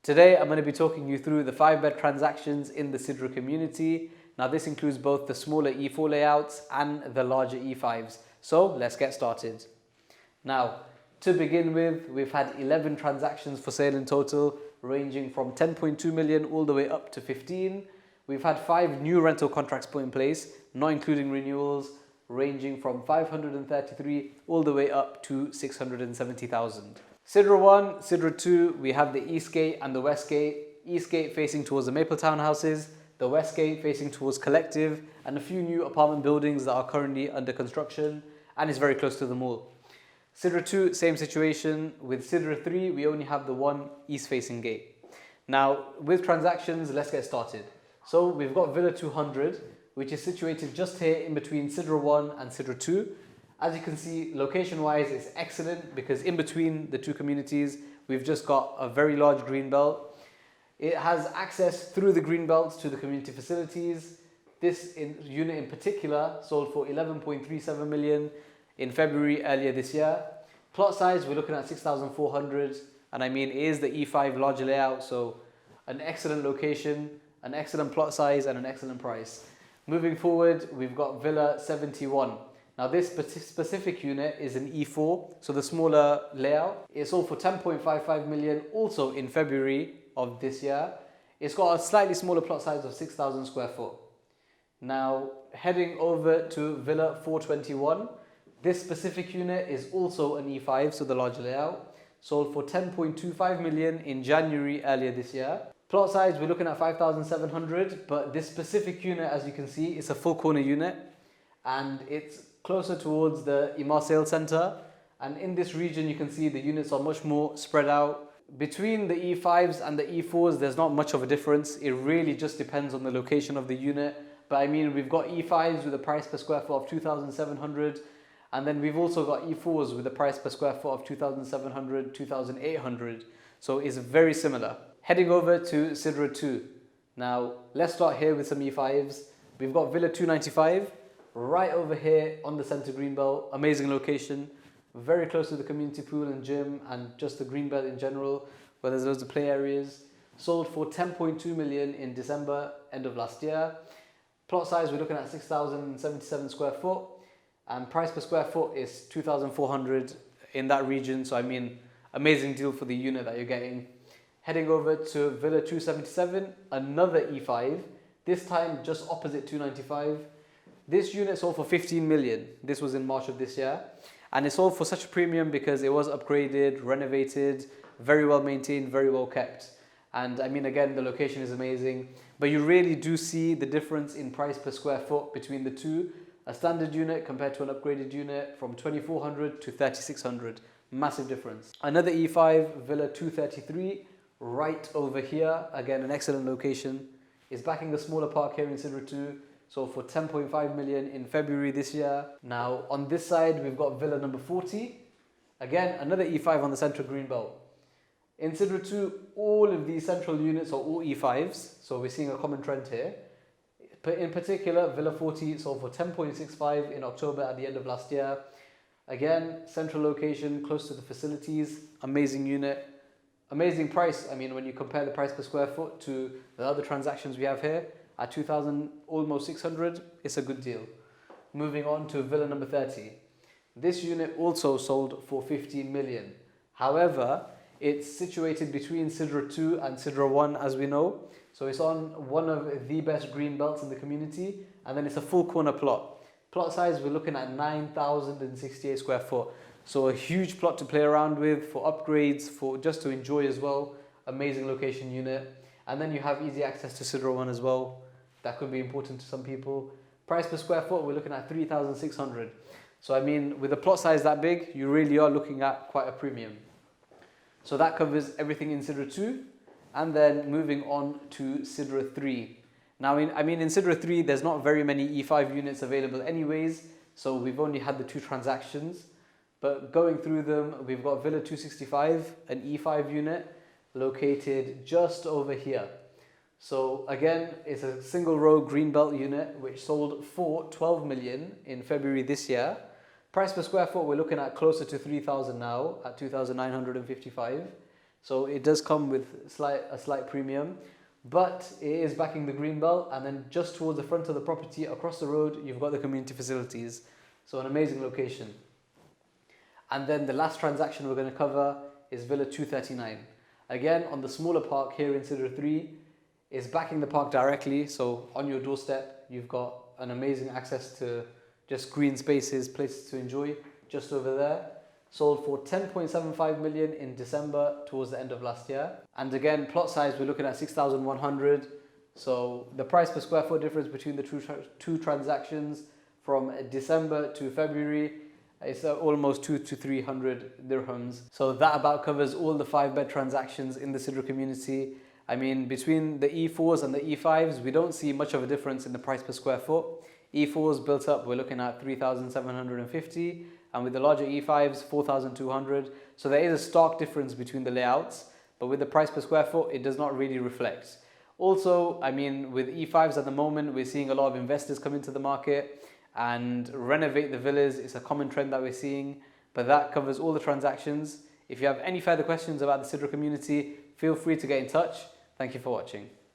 Today, I'm going to be talking you through the 5-bed transactions in the Sidra community. Now, this includes both the smaller E4 layouts and the larger E5s. So, let's get started. Now, to begin with, we've had 11 transactions for sale in total, ranging from 10.2 million all the way up to 15. We've had 5 new rental contracts put in place, not including renewals, ranging from 533 all the way up to 670,000. Sidra 1, Sidra 2, we have the East Gate and the West Gate. East Gate facing towards the Maple Town houses, the West Gate facing towards Collective, and a few new apartment buildings that are currently under construction, and is very close to the mall. Sidra 2, same situation. With Sidra 3, we only have the one east-facing gate. Now, with transactions, let's get started. So, we've got Villa 200, which is situated just here in between Sidra 1 and Sidra 2. As you can see, location-wise, it's excellent because in between the two communities, we've just got a very large green belt. It has access through the green belts to the community facilities. This unit in particular sold for 11.37 million in February earlier this year. Plot size, we're looking at 6,400, and I mean, it is the E5 larger layout, so an excellent location, an excellent plot size, and an excellent price. Moving forward, we've got Villa 71. Now, this specific unit is an E4, so the smaller layout. It sold for 10.55 million also in February of this year. It's got a slightly smaller plot size of 6,000 square foot. Now, heading over to Villa 421. This specific unit is also an E5, so the larger layout. Sold for 10.25 million in January earlier this year. Plot size, we're looking at 5,700, but this specific unit, as you can see, it's a full corner unit, and it's closer towards the Imar Sales Centre. And in this region, you can see the units are much more spread out. Between the E5s and the E4s, there's not much of a difference. It really just depends on the location of the unit. But I mean, we've got E5s with a price per square foot of 2,700. And then we've also got E4s with a price per square foot of 2,700, 2,800. So it's very similar. Heading over to Sidra 2. Now, let's start here with some E5s. We've got Villa 295. Right over here on the centre greenbelt, amazing location, very close to the community pool and gym and just the greenbelt in general, where there's loads of play areas. Sold for 10.2 million in December, end of last year. Plot size, we're looking at 6,077 square foot, and price per square foot is 2,400 in that region. So I mean, amazing deal for the unit that you're getting. Heading over to Villa 277, another E5, this time just opposite 295. This unit sold for 15 million. This was in March of this year. And it sold for such a premium because it was upgraded, renovated, very well maintained, very well kept. And I mean, again, the location is amazing. But you really do see the difference in price per square foot between the two. A standard unit compared to an upgraded unit from 2,400 to 3,600. Massive difference. Another E5, Villa 233, right over here. Again, an excellent location. It's backing a smaller park here in Sidra 2. So for 10.5 million in February this year. Now on this side, we've got Villa number 40. Again, another E5 on the central greenbelt. In Sidra 2, all of these central units are all E5s. So we're seeing a common trend here. But in particular, Villa 40 sold for 10.65 in October at the end of last year. Again, central location, close to the facilities, amazing unit, amazing price. I mean, when you compare the price per square foot to the other transactions we have here, at 2,000, almost 600, it's a good deal. Moving on to Villa number 30. This unit also sold for 15 million. However, it's situated between Sidra 2 and Sidra 1, as we know. So it's on one of the best green belts in the community, and then it's a full corner plot. Plot size, we're looking at 9,068 square foot. So a huge plot to play around with for upgrades, for just to enjoy as well. Amazing location unit. And then you have easy access to Sidra 1 as well. That could be important to some people. Price per square foot, we're looking at 3,600. So I mean, with a plot size that big, you really are looking at quite a premium. So that covers everything in Sidra 2. And then moving on to Sidra 3. Now, in Sidra 3, there's not very many E5 units available anyways. So we've only had the 2 transactions. But going through them, we've got Villa 265, an E5 unit, located just over here. So again, it's a single row greenbelt unit which sold for 12 million in February this year. Price per square foot, we're looking at closer to 3,000 now at 2,955. So it does come with a slight premium, but it is backing the green belt, and then just towards the front of the property, across the road, you've got the community facilities. So an amazing location. And then the last transaction we're going to cover is Villa 239. Again, on the smaller park here in Sidra 3, is backing the park directly. So on your doorstep, you've got an amazing access to just green spaces, places to enjoy just over there. Sold for 10.75 million in December towards the end of last year. And again, plot size, we're looking at 6,100. So the price per square foot difference between the two transactions from December to February, it's almost 200 to 300 dirhams. So that about covers all the 5-bed transactions in the Sidra community. I mean, between the E4s and the E5s, we don't see much of a difference in the price per square foot. E4s built up, we're looking at 3,750, and with the larger E5s, 4,200. So there is a stark difference between the layouts, but with the price per square foot, it does not really reflect. Also, I mean, with E5s at the moment, we're seeing a lot of investors come into the market and renovate the villas. It's a common trend that we're seeing, but that covers all the transactions. If you have any further questions about the Sidra community, feel free to get in touch. Thank you for watching.